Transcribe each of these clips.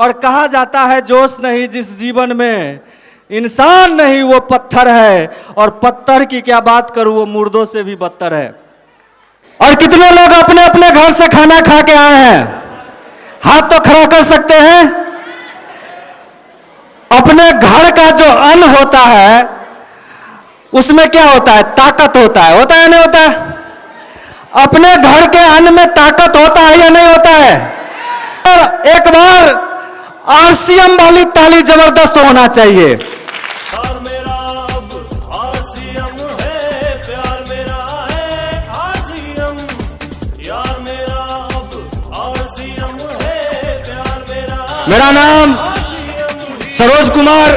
और कहा जाता है जोश नहीं जिस जीवन में, इंसान नहीं वो पत्थर है, और पत्थर की क्या बात करूं वो मुर्दों से भी बदतर है। और कितने लोग अपने अपने घर से खाना खा के आए हैं? हाथ तो खड़ा कर सकते हैं। अपने घर का जो अन्न होता है उसमें क्या होता है? ताकत होता है या नहीं होता है? अपने घर के अन्न में ताकत होता है या नहीं होता है? और एक बार आरसीएम वाली ताली जबरदस्त होना चाहिए। मेरा नाम सरोज कुमार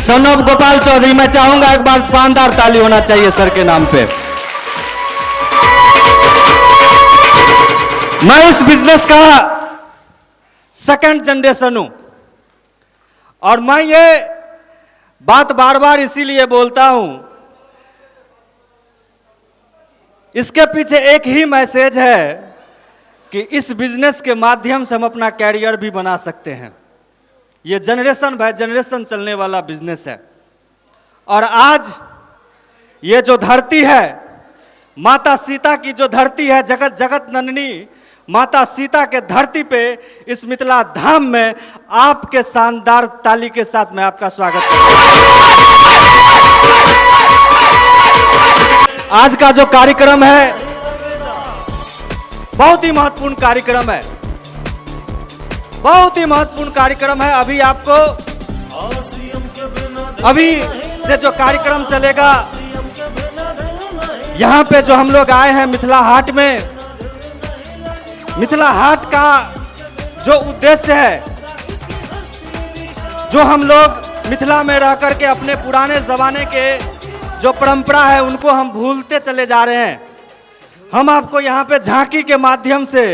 सन ऑफ गोपाल चौधरी। मैं चाहूंगा एक बार शानदार ताली होना चाहिए सर के नाम पे। मैं इस बिजनेस का सेकंड जनरेशन हूं और मैं ये बात बार बार इसीलिए बोलता हूं, इसके पीछे एक ही मैसेज है कि इस बिजनेस के माध्यम से हम अपना कैरियर भी बना सकते हैं। ये जनरेशन बाय जनरेशन चलने वाला बिजनेस है। और आज ये जो धरती है, माता सीता की जो धरती है, जगत जगत नंदिनी माता सीता के धरती पे, इस मिथिला धाम में आपके शानदार ताली के साथ मैं आपका स्वागत करता हूं। आज का जो कार्यक्रम है बहुत ही महत्वपूर्ण कार्यक्रम है, बहुत ही महत्वपूर्ण कार्यक्रम है। अभी से जो कार्यक्रम चलेगा, यहाँ पे जो हम लोग आए हैं मिथिला हाट में, मिथिला हाट का जो उद्देश्य है, जो हम लोग मिथिला में रह करके अपने पुराने जमाने के जो परंपरा है उनको हम भूलते चले जा रहे हैं। हम आपको यहाँ पे झांकी के माध्यम से,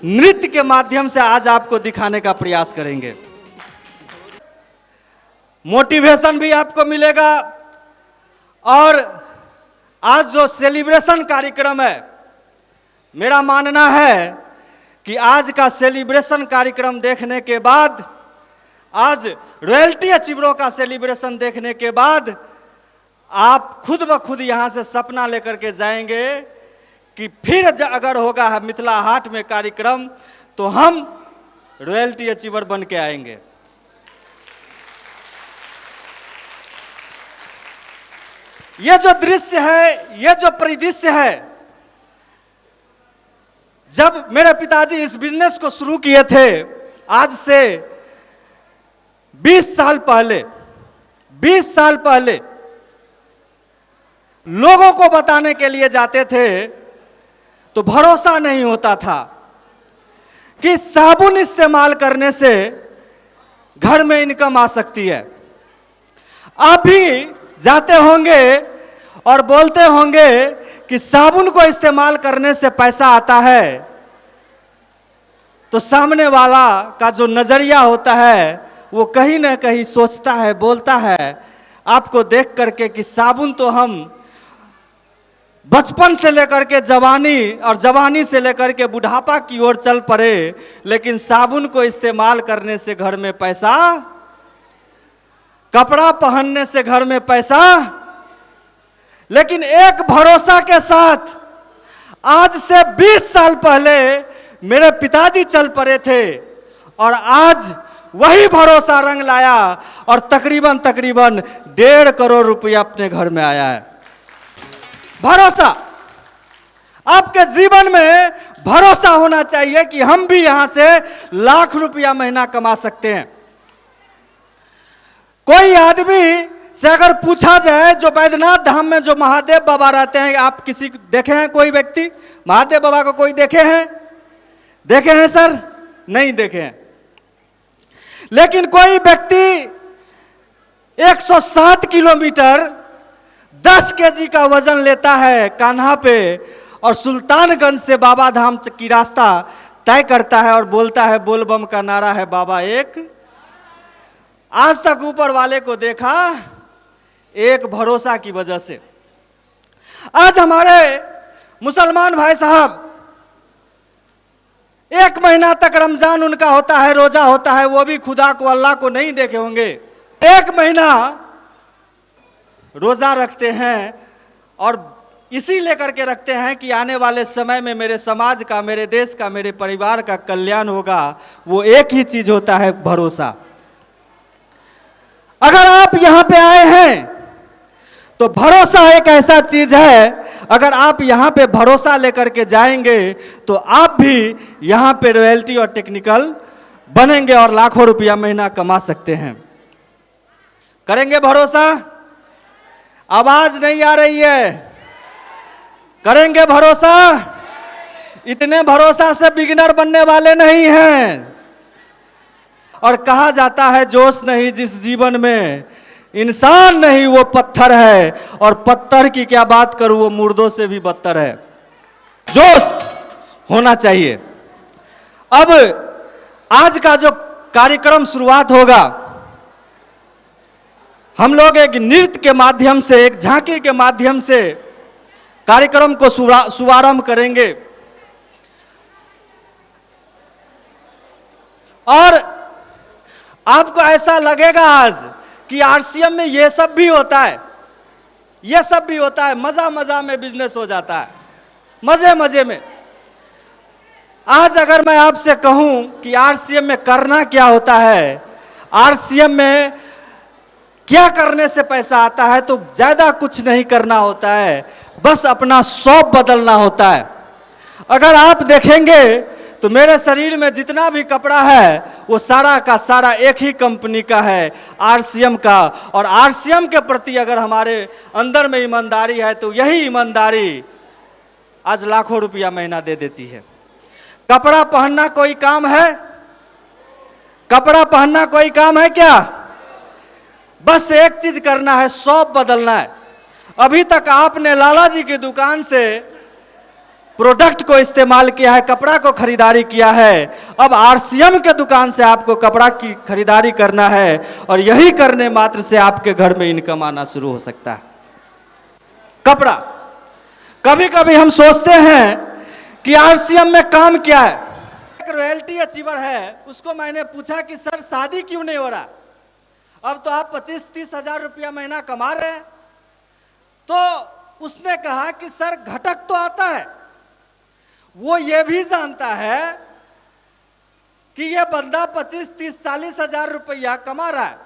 नृत्य के माध्यम से आज आपको दिखाने का प्रयास करेंगे। मोटिवेशन भी आपको मिलेगा। और आज जो सेलिब्रेशन कार्यक्रम है, मेरा मानना है कि आज का सेलिब्रेशन कार्यक्रम देखने के बाद, आज रॉयल्टी अचीवरों का सेलिब्रेशन देखने के बाद आप खुद ब खुद यहाँ से सपना लेकर के जाएंगे कि फिर अगर होगा मिथिला हाट में कार्यक्रम तो हम रॉयल्टी अचीवर बन के आएंगे। ये जो दृश्य है, ये जो परिदृश्य है, जब मेरे पिताजी इस बिजनेस को शुरू किए थे, आज से 20 साल पहले, 20 साल पहले लोगों को बताने के लिए जाते थे तो भरोसा नहीं होता था कि साबुन इस्तेमाल करने से घर में इनकम आ सकती है। आप भी जाते होंगे और बोलते होंगे कि साबुन को इस्तेमाल करने से पैसा आता है, तो सामने वाला का जो नजरिया होता है वो कहीं ना कहीं सोचता है, बोलता है आपको देख करके कि साबुन तो हम बचपन से लेकर के जवानी और जवानी से लेकर के बुढ़ापा की ओर चल पड़े, लेकिन साबुन को इस्तेमाल करने से घर में पैसा, कपड़ा पहनने से घर में पैसा। लेकिन एक भरोसा के साथ आज से 20 साल पहले मेरे पिताजी चल पड़े थे और आज वही भरोसा रंग लाया और तकरीबन 1.5 करोड़ रुपया अपने घर में आया है। भरोसा, आपके जीवन में भरोसा होना चाहिए कि हम भी यहां से लाख रुपया महीना कमा सकते हैं। कोई आदमी से अगर पूछा जाए, जो बैद्यनाथ धाम में जो महादेव बाबा रहते हैं, आप किसी देखे हैं? कोई व्यक्ति महादेव बाबा को कोई देखे हैं? देखे हैं सर? नहीं देखे हैं। लेकिन कोई व्यक्ति 107 किलोमीटर 10 केजी का वजन लेता है कान्हा पे और सुल्तानगंज से बाबा धाम की रास्ता तय करता है और बोलता है बोलबम का नारा है बाबा एक। आज तक ऊपर वाले को देखा एक भरोसा की वजह से। आज हमारे मुसलमान भाई साहब 1 महीना तक रमजान उनका होता है, रोजा होता है, वो भी खुदा को, अल्लाह को नहीं देखे होंगे। 1 महीना रोजा रखते हैं और इसी लेकर के रखते हैं कि आने वाले समय में मेरे समाज का, मेरे देश का, मेरे परिवार का कल्याण होगा। वो एक ही चीज होता है, भरोसा। अगर आप यहां पे आए हैं तो भरोसा एक ऐसा चीज है, अगर आप यहां पे भरोसा लेकर के जाएंगे तो आप भी यहां पे रॉयल्टी और टेक्निकल बनेंगे और लाखों रुपया महीना कमा सकते हैं। करेंगे भरोसा? आवाज नहीं आ रही है। करेंगे भरोसा? इतने भरोसा से बिगिनर बनने वाले नहीं हैं। और कहा जाता है जोश नहीं जिस जीवन में इंसान नहीं वो पत्थर है, और पत्थर की क्या बात करूं, वो मुर्दों से भी बदतर है। जोश होना चाहिए। अब आज का जो कार्यक्रम शुरुआत होगा, हम लोग एक नृत्य के माध्यम से, एक झांकी के माध्यम से कार्यक्रम को शुभारंभ करेंगे। और आपको ऐसा लगेगा आज कि आरसीएम में ये सब भी होता है, ये सब भी होता है। मजा मजा में बिजनेस हो जाता है, मजे मजे में। आज अगर मैं आपसे कहूं कि आरसीएम में करना क्या होता है, आरसीएम में क्या करने से पैसा आता है, तो ज्यादा कुछ नहीं करना होता है, बस अपना शौक बदलना होता है। अगर आप देखेंगे तो मेरे शरीर में जितना भी कपड़ा है वो सारा का सारा एक ही कंपनी का है, आरसीएम का। और आरसीएम के प्रति अगर हमारे अंदर में ईमानदारी है तो यही ईमानदारी आज लाखों रुपया महीना दे देती है। कपड़ा पहनना कोई काम है? कपड़ा पहनना कोई काम है क्या? बस एक चीज करना है, शौक बदलना है। अभी तक आपने लाला जी की दुकान से प्रोडक्ट को इस्तेमाल किया है, कपड़ा को खरीदारी किया है। अब आरसीएम के दुकान से आपको कपड़ा की खरीदारी करना है, और यही करने मात्र से आपके घर में इनकम आना शुरू हो सकता है। कपड़ा, कभी कभी हम सोचते हैं कि आरसीएम में काम क्या है। एक रॉयल्टी अचीवर है, उसको मैंने पूछा कि सर शादी क्यों नहीं हो रहा, अब तो आप 25-30 हजार रुपया महीना कमा रहे हैं। तो उसने कहा कि सर घटक तो आता है, वो ये भी जानता है कि ये बंदा 25-30-40 हजार रुपया कमा रहा है।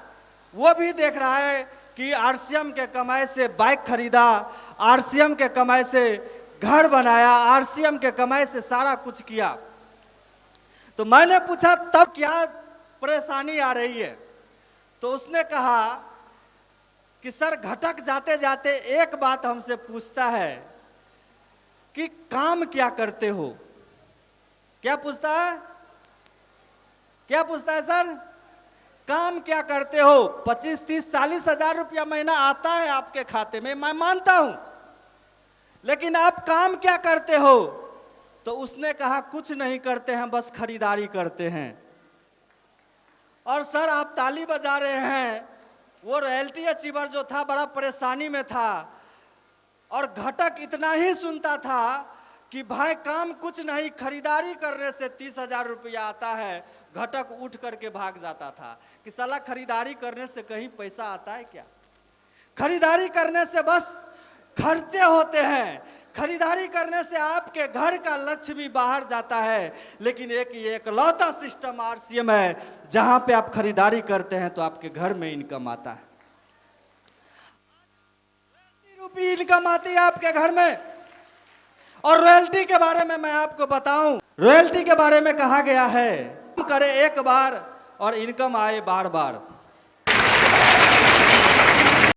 वो भी देख रहा है कि आरसीएम के कमाई से बाइक खरीदा, आरसीएम के कमाई से घर बनाया, आरसीएम के कमाई से सारा कुछ किया। तो मैंने पूछा तब क्या परेशानी आ रही है, तो उसने कहा कि सर घटक जाते जाते एक बात हमसे पूछता है कि काम क्या करते हो। क्या पूछता है? क्या पूछता है सर? काम क्या करते हो? 25-30-40 हजार रुपया महीना आता है आपके खाते में, मैं मानता हूं, लेकिन आप काम क्या करते हो? तो उसने कहा कुछ नहीं करते हैं, बस खरीदारी करते हैं। और सर आप ताली बजा रहे हैं, वो रॉयल्टी अचीवर जो था बड़ा परेशानी में था, और घटक इतना ही सुनता था कि भाई काम कुछ नहीं, खरीदारी करने से 30 हजार रुपया आता है। घटक उठ करके भाग जाता था कि साला खरीदारी करने से कहीं पैसा आता है क्या? खरीदारी करने से बस खर्चे होते हैं, खरीदारी करने से आपके घर का लक्ष्य भी बाहर जाता है। लेकिन एक ये एकलौता सिस्टम आरसीएम है जहां पे आप खरीदारी करते हैं तो आपके घर में इनकम आता है, रुपये इनकम आती है आपके घर में। और रॉयल्टी के बारे में मैं आपको बताऊं, रॉयल्टी के बारे में कहा गया है करे एक बार और इनकम आए बार बार।